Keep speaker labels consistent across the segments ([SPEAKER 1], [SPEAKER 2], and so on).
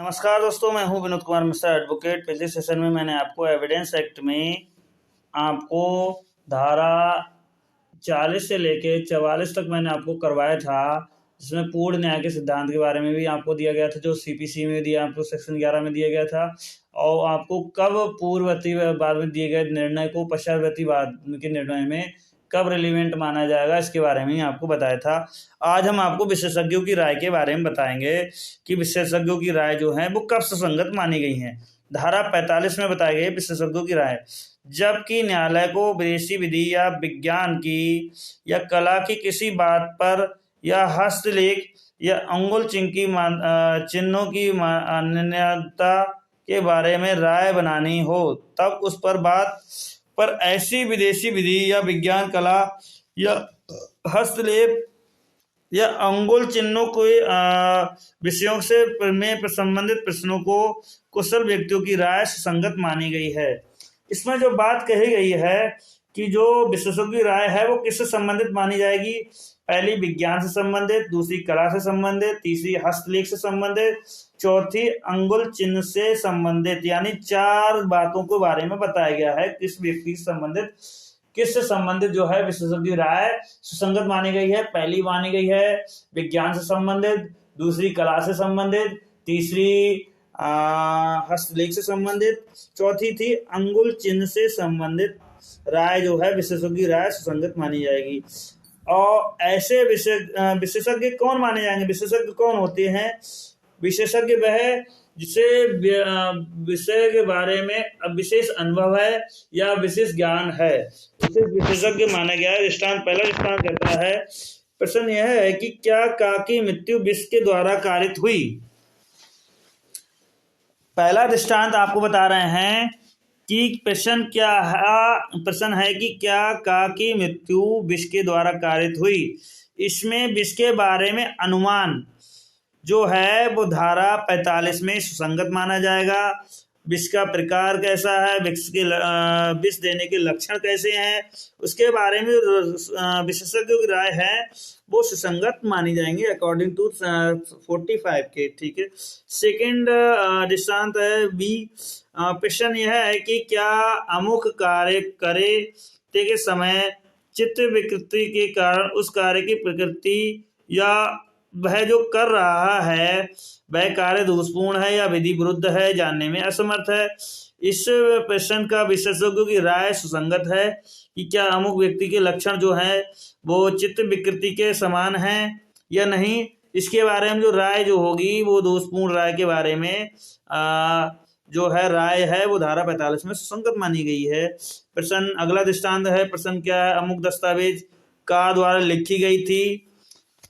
[SPEAKER 1] नमस्कार दोस्तों, मैं हूं विनोद कुमार मिश्रा एडवोकेट। पिछले सेशन में मैंने आपको एविडेंस एक्ट में आपको धारा 40 से लेके 44 तक मैंने आपको करवाया था, जिसमें पूर्ण न्याय के सिद्धांत के बारे में भी आपको दिया गया था, जो सीपीसी में दिया, आपको सेक्शन 11 में दिया गया था। और आपको कब पूर्ववर्ती बाद में दिए गए निर्णय को पश्चातवर्ती बाद के निर्णय में कब रिलीवेंट माना जाएगा, इसके बारे में ही आपको बताया था। आज हम आपको विशेषज्ञों की राय के बारे में बताएंगे कि विशेषज्ञों की राय जो है वो कब सुसंगत मानी गई है। धारा 45 में बताई गई विशेषज्ञों की राय, जबकि न्यायालय को विदेशी विधि या विज्ञान की या कला की किसी बात पर या हस्तलेख या अंगुल चिन्हों की मान्यता के बारे में राय बनानी हो, तब उस पर बात पर ऐसी विदेशी विधि या विज्ञान कला या हस्तलेख या अंगुल चिन्हों के विषयों से में संबंधित प्रश्नों को कुशल व्यक्तियों की राय सुसंगत मानी गई है। इसमें जो बात कही गई है कि जो विशेषज्ञों की राय है वो किससे संबंधित मानी जाएगी, पहली विज्ञान से संबंधित, दूसरी कला से संबंधित, तीसरी हस्तलेख से संबंधित, चौथी अंगुल चिन्ह से संबंधित। यानी 4 बातों के बारे में बताया गया है किस व्यक्ति से संबंधित, किससे संबंधित जो है विशेषज्ञ की राय सुसंगत मानी गई है। पहली मानी गई है विज्ञान से संबंधित, दूसरी कला से संबंधित, तीसरी हस्तलेख से संबंधित, चौथी थी अंगुल चिन्ह से संबंधित राय जो है विशेषज्ञ की राय सुसंगत मानी जाएगी। और ऐसे विशेषज्ञ कौन माने जाएंगे? विशेषज्ञ कौन होते हैं? विशेषज्ञ वह जिसे विषय के बारे में विशेष अनुभव है या विशेष ज्ञान है, उसे विशेषज्ञ माना गया है। पहला दृष्टांत कहता है, प्रश्न यह है कि क्या का की मृत्यु विष के द्वारा कारित हुई। पहला दृष्टांत आपको बता रहे हैं कि प्रश्न है कि क्या का की मृत्यु विष के द्वारा कारित हुई। इसमें विष के बारे में अनुमान जो है वो धारा 45 में सुसंगत माना जाएगा। विष का प्रकार कैसा है, विष देने के लक्षण कैसे हैं, उसके बारे में विशेषज्ञों की राय है वो सुसंगत मानी जाएंगी अकॉर्डिंग टू 45 के। ठीक है। सेकंड दृष्टांत है बी। प्रश्न यह है कि क्या अमुक कार्य करे के समय चित्त विकृति के कारण उस कार्य की प्रकृति या वह जो कर रहा है वह कार्य दोषपूर्ण है या विधि विरुद्ध है, जानने में असमर्थ है। इस प्रश्न का विशेषज्ञों की राय सुसंगत है कि क्या अमुक व्यक्ति के लक्षण जो है वो चित्त विकृति के समान हैं या नहीं। इसके बारे में जो राय जो होगी वो दोषपूर्ण राय के बारे में जो है राय है वो धारा 45 में सुसंगत मानी गई है। प्रश्न अगला दृष्टांत है, प्रश्न क्या है, अमुक दस्तावेज का द्वारा लिखी गई थी।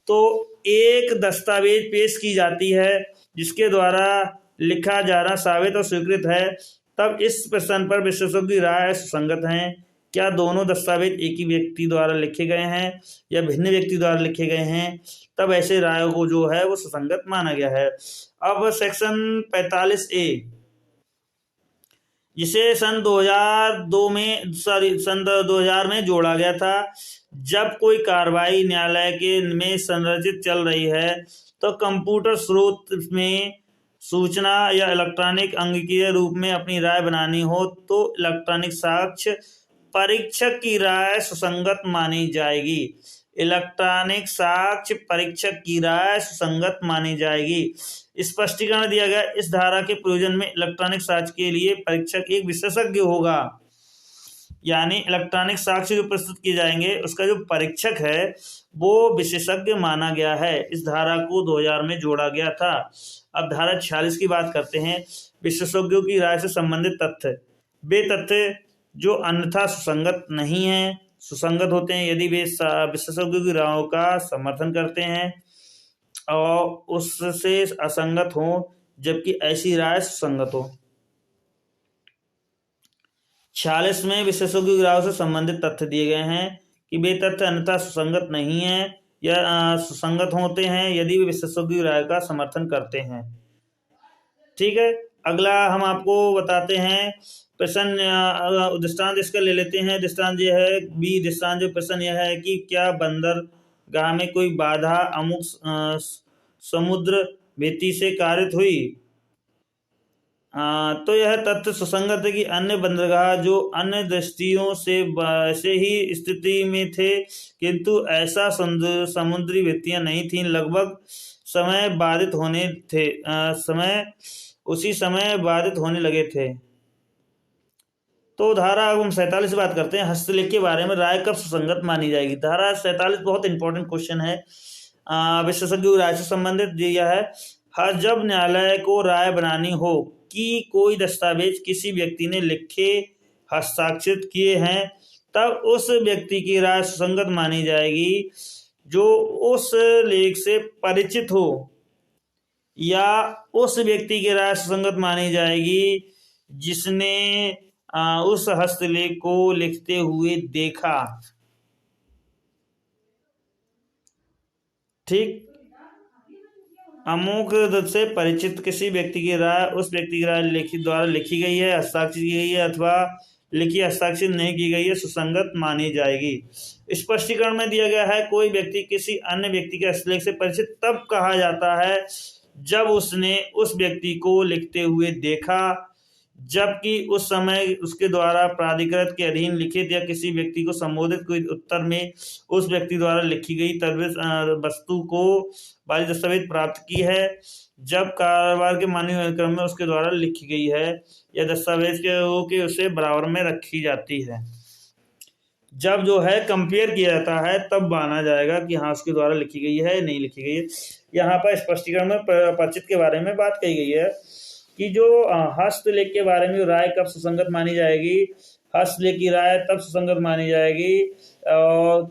[SPEAKER 1] तो एक दस्तावेज पेश की जाती है जिसके द्वारा लिखा जाना साबित और स्वीकृत है, तब इस प्रश्न पर विशेषज्ञों की राय सुसंगत है। क्या दोनों दस्तावेज एक ही व्यक्ति द्वारा लिखे गए हैं या भिन्न व्यक्ति द्वारा लिखे गए हैं, तब ऐसे रायों को जो है वो सुसंगत माना गया है। अब सेक्शन 45A, जिसे सन 2000 में जोड़ा गया था। जब कोई कार्रवाई न्यायालय के में संरचित चल रही है तो कंप्यूटर स्रोत में सूचना या इलेक्ट्रॉनिक अंग के रूप में अपनी राय बनानी हो तो इलेक्ट्रॉनिक साक्ष्य परीक्षक की राय सुसंगत मानी जाएगी। इलेक्ट्रॉनिक साक्ष्य परीक्षक की राय सुसंगत मानी जाएगी। स्पष्टीकरण दिया गया, इस धारा के प्रयोजन में इलेक्ट्रॉनिक साक्ष्य के लिए परीक्षक एक विशेषज्ञ होगा। यानी इलेक्ट्रॉनिक साक्ष्य जो प्रस्तुत किए जाएंगे उसका जो परीक्षक है वो विशेषज्ञ माना गया है। इस धारा को 2000 में जोड़ा गया था। अब धारा 46 की बात करते हैं, विशेषज्ञों की राय से संबंधित तथ्य। वे तथ्य जो अन्यथा सुसंगत नहीं है सुसंगत होते हैं यदि वे विशेषज्ञों की रायों का समर्थन करते हैं और उससे असंगत हो जबकि ऐसी राय सुसंगत हो। 46 में विशेषज्ञों की राय से संबंधित तथ्य दिए गए हैं कि वे तथ्य अन्यथा सुसंगत नहीं है या सुसंगत होते हैं यदि वे विशेषज्ञों की राय का समर्थन करते हैं। ठीक है। अगला हम आपको बताते हैं प्रश्न, दृष्टांत इसका ले लेते हैं। दृष्टांत यह है बी। दृष्टांत जो प्रश्न यह है कि क्या बंदरगाह में कोई बाधा अमुक समुद्र भित्ति से कारित हुई। तो यह तथ्य सुसंगत है कि अन्य बंदरगाह जो अन्य दृष्टियों से वैसे ही स्थिति में थे, किंतु ऐसा समुद्री वृत्तियां नहीं थीं। लगभग समय बाधित होने थे उसी समय बाधित होने लगे थे। तो धारा अब हम 47 बात करते हैं। हस्तलेख के बारे में राय कब सुसंगत मानी जाएगी। धारा 47 बहुत इंपॉर्टेंट क्वेश्चन है, विशेषज्ञ राय से संबंधित यह है। हर जब न्यायालय को राय बनानी हो कि कोई दस्तावेज किसी व्यक्ति ने लिखे हस्ताक्षरित किए हैं, तब उस व्यक्ति की राय सुसंगत मानी जाएगी जो उस लेख से परिचित हो, या उस व्यक्ति की राय सुसंगत मानी जाएगी जिसने उस हस्तलेख को लिखते हुए देखा। ठीक, अमुक से परिचित किसी व्यक्ति की राय उस व्यक्ति की राय लिखित द्वारा लिखी गई है, हस्ताक्षरित की गई है अथवा लिखी हस्ताक्षरित नहीं की गई है, सुसंगत मानी जाएगी। स्पष्टीकरण में दिया गया है, कोई व्यक्ति किसी अन्य व्यक्ति के हस्तलेख से परिचित तब कहा जाता है जब उसने उस व्यक्ति को लिखते हुए देखा, जबकि उस समय उसके द्वारा प्राधिकृत के अधीन लिखित या किसी व्यक्ति को संबोधित कोई उत्तर में उस व्यक्ति द्वारा लिखी गई तरह वस्तु को वाली दस्तावेज प्राप्त की है, जब कारोबार के मानवीय क्रम में उसके द्वारा लिखी गई है या दस्तावेज के उसे बराबर में रखी जाती है। जब जो है कंपेयर किया जाता है तब माना जाएगा कि हाँ उसके द्वारा लिखी गई है नहीं लिखी गई है। यहाँ पर स्पष्टीकरण में परिचित के बारे में बात कही गई है कि जो हस्तलेख के बारे में राय कब सुसंगत मानी जाएगी। हस्तलेख की राय तब सुसंगत मानी जाएगी और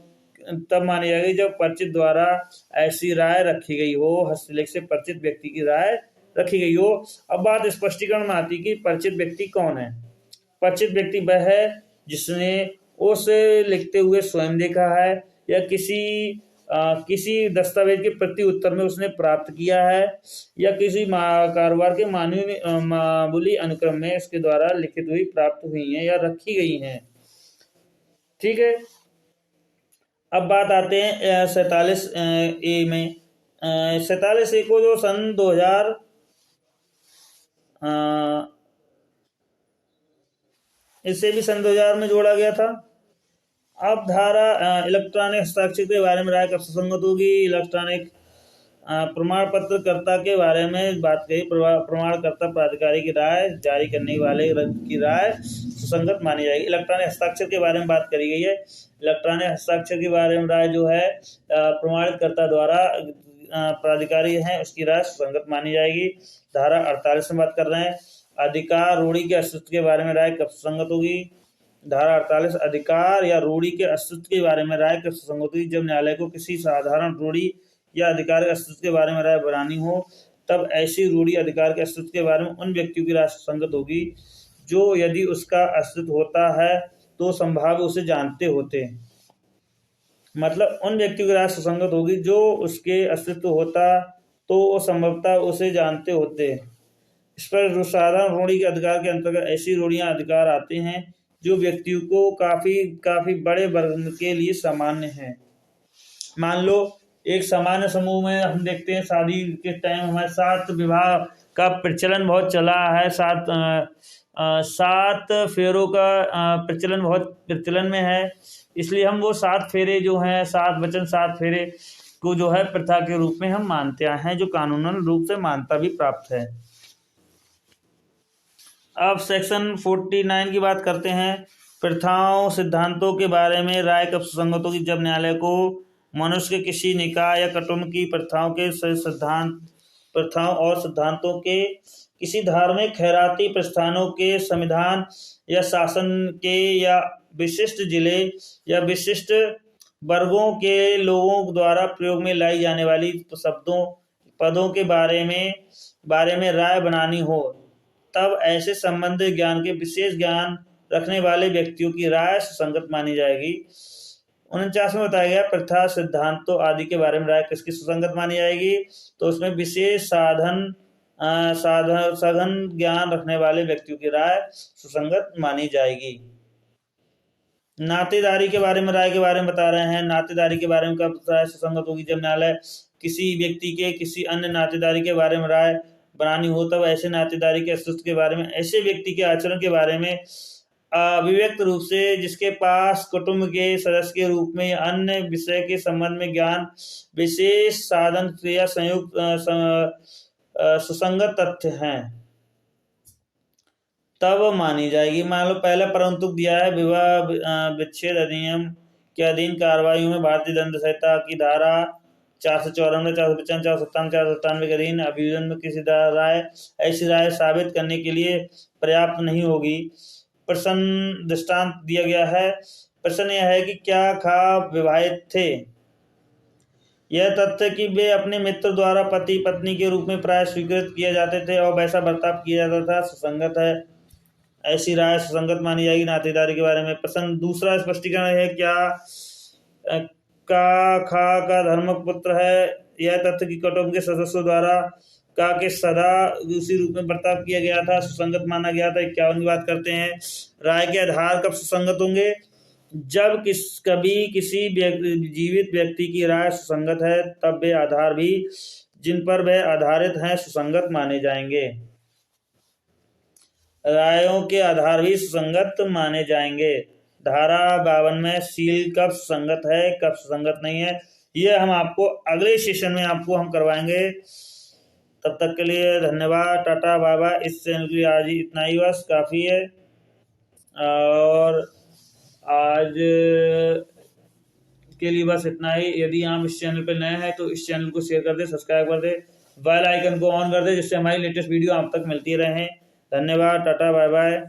[SPEAKER 1] तब मानी जाएगी जब परिचित द्वारा ऐसी राय रखी गई हो, हस्तलेख से परिचित व्यक्ति की राय रखी गई हो। अब बात स्पष्टीकरण में आती कि परिचित व्यक्ति कौन है। परिचित व्यक्ति वह है जिसने उसे लिखते हुए स्वयं देखा है या किसी दस्तावेज के प्रति उत्तर में उसने प्राप्त किया है या किसी कारोबार के मामूली अनुक्रम में इसके द्वारा लिखित हुई प्राप्त हुई है या रखी गई हैं। ठीक है, अब बात आते हैं 47 ए में। 47 ए को जो सन 2000 इसे भी सन 2000 में जोड़ा गया था। अब धारा इलेक्ट्रॉनिक हस्ताक्षर के बारे में राय कब सुसंगत होगी। इलेक्ट्रॉनिक प्रमाण पत्र कर्ता के बारे में बात कही। प्रमाणकर्ता प्राधिकारी की राय जारी करने वाले की राय सुसंगत मानी जाएगी। इलेक्ट्रॉनिक हस्ताक्षर के बारे में बात करी गई है। इलेक्ट्रॉनिक हस्ताक्षर के बारे में राय जो है प्रमाणितकर्ता द्वारा प्राधिकारी है उसकी राय सुसंगत मानी जाएगी। धारा 48 में बात कर रहे हैं। अधिकार रूढ़ी के अस्तित्व के बारे में राय कब सुसंगत होगी। धारा 48 अधिकार या रूढ़ी के अस्तित्व के बारे में राय कब सुसंगत होगी। जब न्यायालय को किसी साधारण रूढ़ी या अधिकार के अस्तित्व के बारे में राय बनानी हो, तब ऐसी रूढ़ी अधिकार के अस्तित्व के बारे में उन व्यक्तियों की राय सुसंगत होगी जो यदि उसका अस्तित्व होता है तो संभाव्य उसे जानते होते। मतलब उन व्यक्तियों की राय सुसंगत होगी जो उसके अस्तित्व होता तो संभवतः उसे जानते होते। इस पर साधारण रूढ़ी के अधिकार के अंतर्गत ऐसी रूढ़ियां अधिकार आते हैं जो व्यक्तियों को काफी बड़े वर्ग के लिए सामान्य है। मान लो एक सामान्य समूह में हम देखते हैं शादी के टाइम हमारे 7 विवाह का प्रचलन बहुत चला है। 7 फेरों का प्रचलन बहुत प्रचलन में है, इसलिए हम वो 7 फेरे जो हैं 7 वचन 7 फेरे को जो है प्रथा के रूप में हम मानते हैं, जो कानूनन रूप से मान्यता भी प्राप्त है। अब सेक्शन 49 की बात करते हैं। प्रथाओं सिद्धांतों के बारे में राय कब सुसंगत होगी। जब न्यायालय को मनुष्य के किसी निकाय या कुटुंब की प्रथाओं और सिद्धांतों के किसी धार्मिक खैराती प्रस्थानों के संविधान या शासन के या विशिष्ट जिले या विशिष्ट वर्गों के लोगों द्वारा प्रयोग में लाई जाने वाली पदों के बारे में राय बनानी हो, तब ऐसे संबंधित ज्ञान के विशेष ज्ञान रखने वाले व्यक्तियों की राय सुसंगत मानी जाएगी। 49 में बताया गया प्रथा सिद्धांतों आदि के बारे में राय किसकी सुसंगत मानी जाएगी, तो उसमें विशेष सघन ज्ञान रखने वाले व्यक्तियों की राय सुसंगत मानी जाएगी। नातेदारी के बारे में राय के बारे में बता रहे हैं। नातेदारी के बारे में कब राय सुसंगत होगी। जब न्यायालय किसी व्यक्ति के किसी अन्य नातेदारी के बारे में राय बनानी हो तब ऐसे नातेदारी के अस्तित्व के बारे में, ऐसे व्यक्ति के आचरण के बारे में अभिव्यक्त रूप से जिसके पास कुटुंब के सदस्य के रूप में अन्य विषय के संबंध में ज्ञान, विशेष साधन क्रिया संयुक्त सुसंगत तथ्य हैं, तब मानी जाएगी। मान लो पहला परंतु दिया है, विवाह विच्छेद अधिनियम के अधीन कार्रवाई में भारतीय दंड संहिता की धारा 454, 455, 457, 497 के अधीन अभियोजन में किसी राय ऐसी राय साबित करने के लिए पर्याप्त नहीं होगी। प्रश्न दृष्टांत दिया गया है। प्रश्न यह है कि क्या खा विवाहित थे। यह तथ्य कि वे अपने मित्र द्वारा पति पत्नी के रूप में प्राय स्वीकृत किए जाते थे और वैसा बर्ताव किया जाता था सुसंगत है, ऐसी राय सुसंगत मानी जाएगी। नातेदारी के बारे में प्रश्न दूसरा स्पष्टीकरण है, क्या खा का धर्मपुत्र है। यह तथ्य कि कुटुंब के सदस्यों द्वारा का के सदा दूसरी रूप में बर्ताव किया गया था सुसंगत माना गया था। 51 की बात करते हैं, राय के आधार कब सुसंगत होंगे, जब कभी किसी जीवित व्यक्ति की राय सुसंगत है तब वे आधार भी जिन पर वह आधारित हैं सुसंगत माने जाएंगे। रायों के आधार भी सुसंगत माने जाएंगे। धारा 52 में सील कब सुसंगत है कब सुसंगत नहीं है, यह हम आपको अगले सेशन में आपको हम करवाएंगे। तब तक के लिए धन्यवाद, टाटा बाय बाय। इस चैनल के लिए आज ही इतना ही बस काफ़ी है। और आज के लिए बस इतना ही। यदि आप इस चैनल पर नए हैं तो इस चैनल को शेयर कर दे, सब्सक्राइब कर दे, बेल आइकन को ऑन कर दे, जिससे हमारी लेटेस्ट वीडियो आप तक मिलती रहे। धन्यवाद, टाटा बाय बाय।